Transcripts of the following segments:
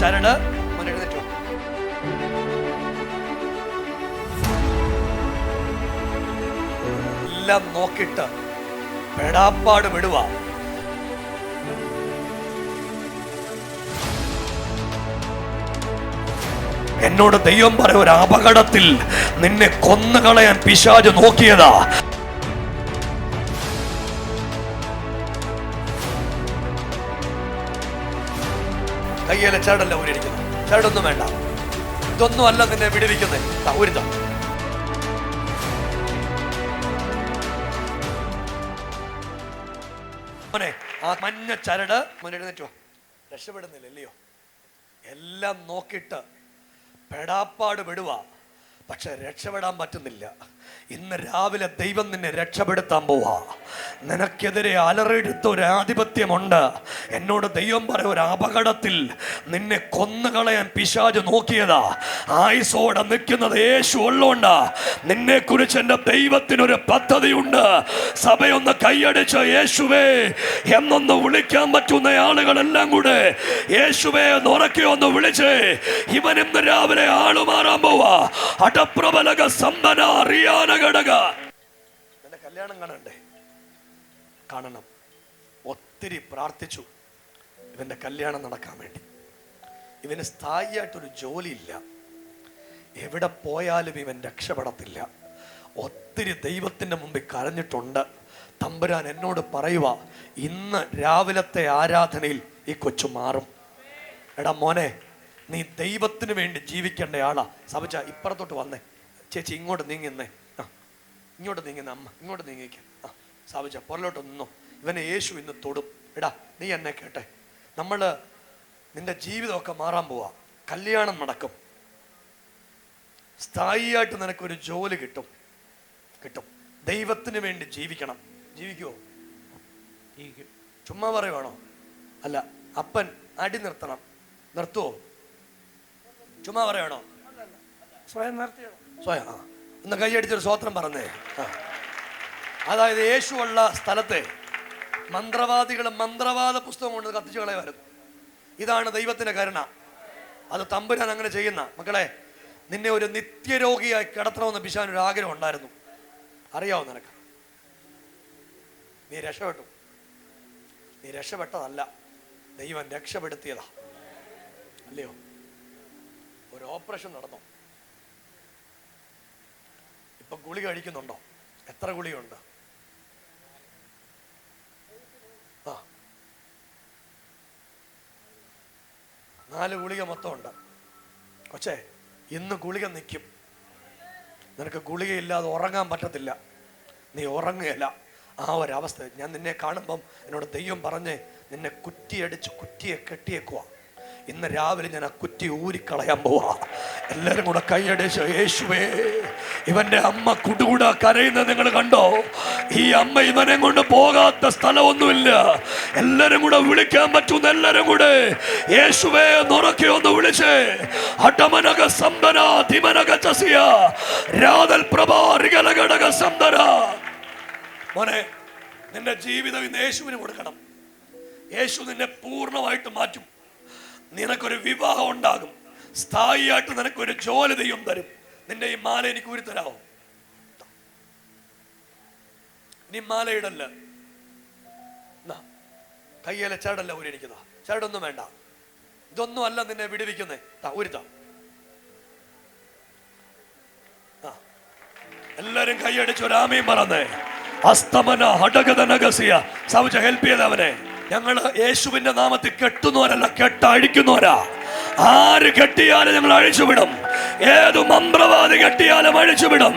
ചരട് മുന്നെഴുന്നേറ്റോ. എല്ലാം നോക്കിയിട്ട് പെടാപ്പാട് വിടുക. എന്നോട് ദൈവം പറയും, ഒരു അപകടത്തിൽ നിന്നെ കൊന്നുകളയാൻ പിശാച് നോക്കിയതാ. കയ്യിലെ ചരടല്ല ഊരിയിരിക്കുന്നത്. ചരടൊന്നും വേണ്ട, ഇതൊന്നും അല്ല നിന്നെ വിടുവിക്കുന്നത്. ഊരിതാ. മോനെ, ആ മഞ്ഞ ചരട് മുന്നെഴുന്നേറ്റോ. രക്ഷപ്പെടുന്നില്ല അല്ലയോ? എല്ലാം നോക്കിയിട്ട് പെടാപ്പാട് വിടുക, പക്ഷെ രക്ഷപ്പെടാൻ പറ്റുന്നില്ല. ഇന്ന് രാവിലെ ദൈവം നിന്നെ രക്ഷപ്പെടുത്താൻ പോവാ. നിനക്കെതിരെ അലറിയെടുത്ത ഒരു ആധിപത്യമുണ്ട്. എന്നോട് ദൈവം പറയും, ഒരു അപകടത്തിൽ നിന്നെ കൊന്നുകളയാൻ പിശാച് നോക്കിയതാ. ആയുസോടെ നിൽക്കുന്നത് യേശു ഉള്ളോണ്ടാ. നിന്നെ കുറിച്ച് എൻ്റെ ദൈവത്തിനൊരു പദ്ധതിയുണ്ട്. സഭയൊന്ന് കൈയടിച്ച് യേശുവേ എന്നൊന്ന് വിളിക്കാൻ പറ്റുന്ന ആളുകളെല്ലാം കൂടെ യേശുവേ ഉറക്കെ ഒന്ന് വിളിച്ച്. ഇവൻ ഇന്ന് രാവിലെ ആളുമാറാൻ പോവാ. അടപ്രബലക സമ്പന അറിയാന ഘടക. എന്റെ കല്യാണം കാണണ്ടേ? കാണണം. ഒത്തിരി പ്രാർത്ഥിച്ചു ഇവന്റെ കല്യാണം നടക്കാൻ വേണ്ടി. ഇവന് സ്ഥായിയായിട്ടൊരു ജോലിയില്ല. എവിടെ പോയാലും ഇവൻ രക്ഷപ്പെടത്തില്ല. ഒത്തിരി ദൈവത്തിന്റെ മുമ്പിൽ കരഞ്ഞിട്ടുണ്ട്. തമ്പുരാൻ എന്നോട് പറയുക, ഇന്ന് രാവിലത്തെ ആരാധനയിൽ ഈ കൊച്ചു മാറും. എടാ മോനെ, നീ ദൈവത്തിന് വേണ്ടി ജീവിക്കേണ്ട ആളാ. സബിച്ച ഇപ്പുറത്തോട്ട് വന്നേ. ചേച്ചി ഇങ്ങോട്ട് നീങ്ങുന്നേ. ഇങ്ങോട്ട് നീങ്ങുന്ന അമ്മ ഇങ്ങോട്ട് നീങ്ങിക്ക. സാബിച്ച പുറലോട്ട് നിന്നോ. ഇവനെ യേശു ഇന്ന് തൊടും. എടാ നീ എന്നെ കേട്ടെ. നിന്റെ ജീവിതമൊക്കെ മാറാൻ പോവാ. കല്യാണം നടക്കും. സ്ഥായിയായിട്ട് നിനക്കൊരു ജോലി കിട്ടും. ദൈവത്തിന് വേണ്ടി ജീവിക്കണം. ജീവിക്കുവോ? ചുമ്മാ പറയുവാണോ? അല്ല, അപ്പൻ അടി നിർത്തണം. നിർത്തുവോ? ചുമ്മാ പറയണോ? സ്വയം നിർത്തിയോ? സ്വയം. ഇന്ന് കൈയടിച്ചൊരു സ്വോത്രം പറഞ്ഞേ. അതായത് യേശുവുള്ള സ്ഥലത്തെ മന്ത്രവാദികൾ മന്ത്രവാദ പുസ്തകം കൊണ്ട് കത്തിച്ചു കളയുമായിരുന്നു. ഇതാണ് ദൈവത്തിന്റെ കരുണ. അത് തമ്പുരാൻ അങ്ങനെ ചെയ്യുന്ന. മക്കളെ, നിന്നെ ഒരു നിത്യരോഗിയായി കിടത്തണമെന്ന് പിശാചിനൊരു ആഗ്രഹം ഉണ്ടായിരുന്നു. അറിയാവോ നിനക്ക്? നീ രക്ഷപ്പെട്ടു. നീ രക്ഷപ്പെട്ടതല്ല, ദൈവം രക്ഷപ്പെടുത്തിയതാ. അല്ലയോ? ഒരു ഓപ്പറേഷൻ നടന്നു. ഇപ്പൊ ഗുളിക കഴിക്കുന്നുണ്ടോ? എത്ര ഗുളികയുണ്ട്? 4 ഗുളിക മൊത്തം ഉണ്ട്. കൊച്ചേ, ഇന്ന് ഗുളിക നിൽക്കും. നിനക്ക് ഗുളികയില്ലാതെ ഉറങ്ങാൻ പറ്റത്തില്ല. നീ ഉറങ്ങുകയല്ല. ആ ഒരവസ്ഥ. ഞാൻ നിന്നെ കാണുമ്പം എന്നോട് ദൈവം പറഞ്ഞേ, നിന്നെ കുറ്റിയടിച്ച് കുറ്റിയെ കെട്ടിയേക്കുക. ഇന്ന് രാവിലെ ഞാൻ ആ കുറ്റി ഊരിക്കളയാൻ പോവാ. എല്ലാവരും കൂടെ കൈയടിച്ച് യേശുവേ. ഇവന്റെ അമ്മ കുടുകൂടാ കരയുന്നത് നിങ്ങൾ കണ്ടോ? ഈ അമ്മ ഇവനെ കൊണ്ട് പോകാത്ത സ്ഥലമൊന്നുമില്ല. എല്ലാരും കൂടെ വിളിക്കാൻ പറ്റുന്ന എല്ലാരും കൂടെ യേശുവേ നുറക്കി ഒന്ന് വിളിച്ചേ. അടമനക സമ്പന ധിമനക ചസിയ രാതൽ പ്രഭാരികലഘടക സന്തര. മോനെ, നിന്റെ ജീവിതം ഇന്ന് യേശുവിന് കൊടുക്കണം. യേശു നിന്നെ പൂർണ്ണമായിട്ട് മാറ്റും. നിനക്കൊരു വിവാഹം ഉണ്ടാകും. സ്ഥായിയായിട്ട് നിനക്കൊരു ജോലി ദൈവം തരും. നിന്റെ ഈ മാല എനിക്ക് ഊരി തരാമോ? നീ മാല ഇടല്ല. കയ്യിലെ ചരടല്ല ഊരിയിരിക്കുന്ന. ചരടൊന്നും വേണ്ട, ഇതൊന്നും അല്ല നിന്നെ വിടുവിക്കുന്നേ. ഊരിതാ. എല്ലാരും കൈയടിച്ച് ഒരാമയും പറഞ്ഞേ. അസ്തമന ഹടകതനഗസിയ. സൗജ ഹെൽപ്പ് ചെയ്തവനെ. ഞങ്ങൾ യേശുവിന്റെ നാമത്തിൽ കെട്ടുന്നവരല്ല, കെട്ടഴിക്കുന്നവരാ. ആര് കെട്ടിയാലും ഞങ്ങൾ അഴിച്ചുവിടും. ഏതു മന്ത്രവാദി കെട്ടിയാലും അഴിച്ചുവിടും.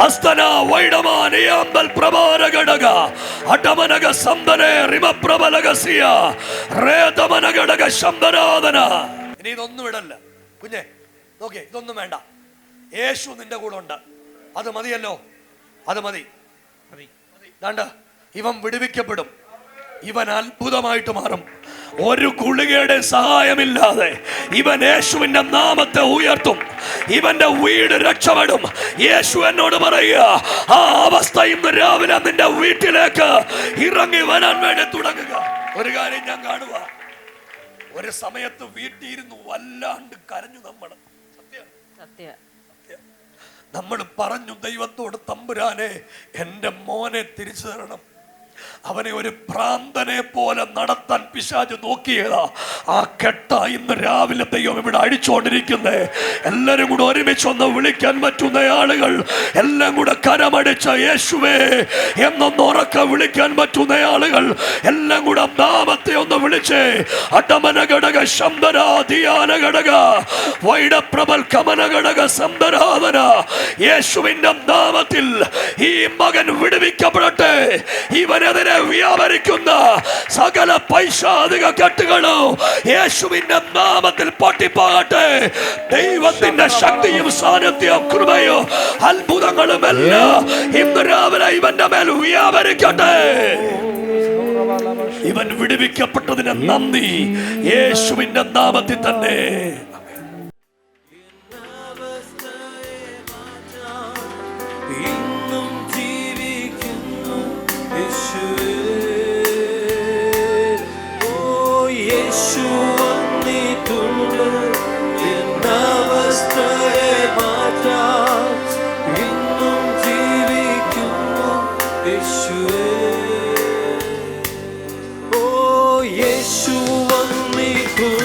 അസ്തന വൈഡമാനിയാമ്പൽ പ്രഭാരഘടക അടമനക സന്തനെ റിമപ്രബലഗസിയ റേതമനഘടക ശബ്ദനാദന. ഇനി ഇതൊന്നും ഇടല്ല കുഞ്ഞെ. നോക്കിയേ, ഇതൊന്നും വേണ്ട. യേശു നിന്റെ കൂടെ ഉണ്ട്. അത് മതിയല്ലോ, അത് മതി. ഇവൻ വിടുവിക്കപ്പെടും. ഇവൻ അത്ഭുതമായിട്ട് മാറും. ഒരു ഗുളികയുടെ സഹായമില്ലാതെ ഇവൻ യേശുവിന്റെ നാമത്തെ ഉയർത്തും. ഇവന്റെ വീട് രക്ഷപ്പെടും. യേശു എന്നോട് പറയുക, ആ അവസ്ഥ ഇന്ന് രാവിലെ നിന്റെ വീട്ടിലേക്ക് ഇറങ്ങി വരാൻ വേണ്ടി തുടങ്ങുക. ഒരു കാര്യം ഞാൻ കാണുക, ഒരു സമയത്ത് വീട്ടിലിരുന്ന് വല്ലാണ്ട് കരഞ്ഞു നമ്മൾ. നമ്മൾ പറഞ്ഞു ദൈവത്തോട്, തമ്പുരാനെ എൻ്റെ മോനെ തിരിച്ചു തരണം. അവനെ ഒരു ഭ്രാന്തനെ പോലെ നടത്താൻ പിശാച് നോക്കിയതാ. ആ കെട്ട ഇന്ന് രാവിലെ ദൈവം ഇവിടെ അടിച്ചുകൊണ്ടിരിക്കുന്നേ. എല്ലാരും കൂടെ ഒരുമിച്ചൊന്ന് വിളിക്കാൻ പറ്റുന്ന ആളുകൾ, എല്ലാം കൂടെ കരമടിച്ച യേശുവേ എന്നൊന്ന് ഉറക്കെ വിളിക്കാൻ പറ്റുന്ന ആളുകൾ, എല്ലാം കൂടെ നാമത്തെ ഒന്ന് വിളിച്ചേ. അടമന ഘടക ശബ്ദന ധിയാന ഘടക വൈഡപ്രബൽ കമന ഘടക സന്ദരാധന. യേശുവിന്റെ നാമത്തിൽ ഈ മകൻ വിടുവിക്കപ്പെടട്ടെ. ഇവനെതിരെ വ്യാപരിക്കുന്ന സകല പൈശാചിക കെട്ടുകളോ യേശുവിന്റെ നാമത്തിൽ പൊട്ടിപ്പോകട്ടെ. ദൈവത്തിന്റെ ശക്തിയും സാന്നിധ്യവും കൃപയോ അത്ഭുതങ്ങളും എല്ലാം ഇന്ന് രാവിലെ ഇവന്റെ മേൽ വ്യാപരിക്കട്ടെ. ഇവൻ വിടുവിക്കപ്പെട്ടതിന് നന്ദി, യേശുവിന്റെ നാമത്തിൽ തന്നെ. യേശു വന്നിട്ടുണ്ട്.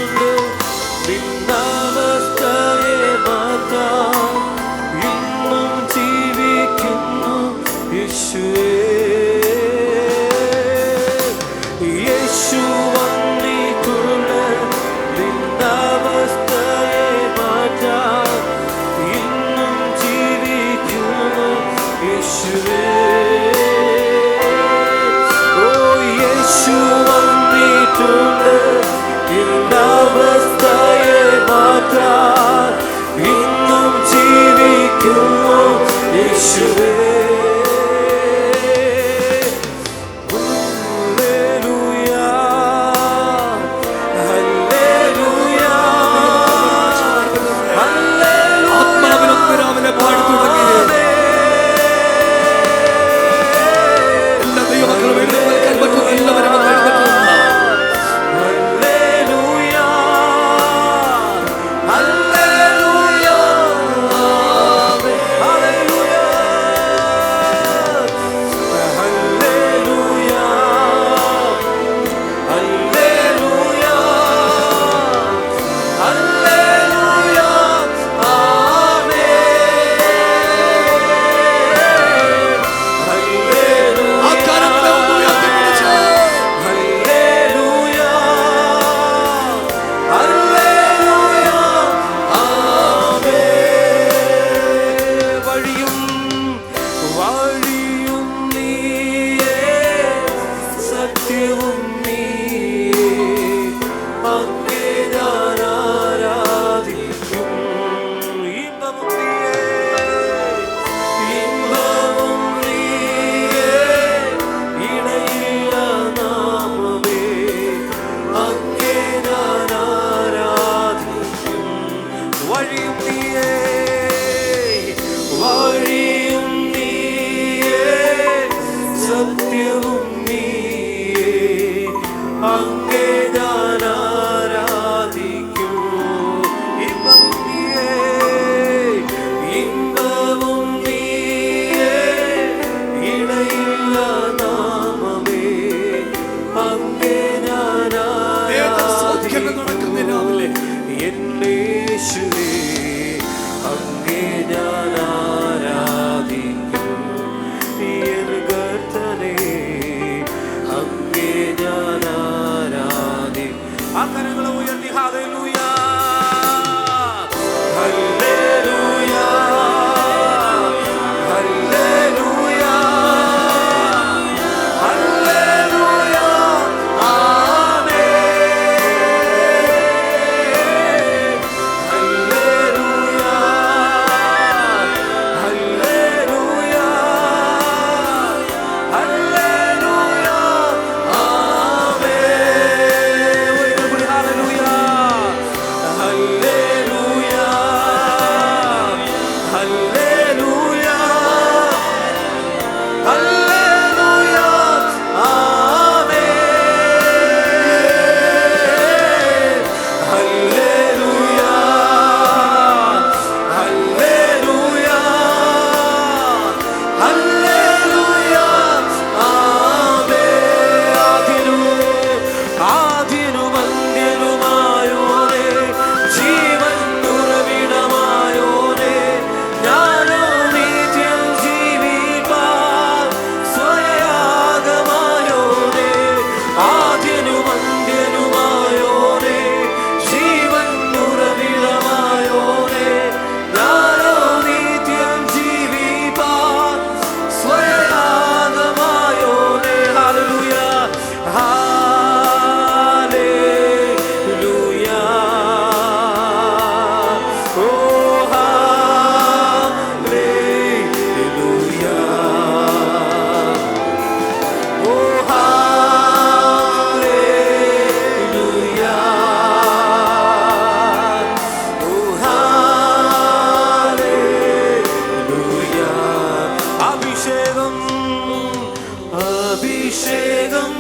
അഭിഷേകം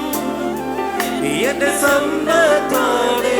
എന്റെ സമ്പത്താണ്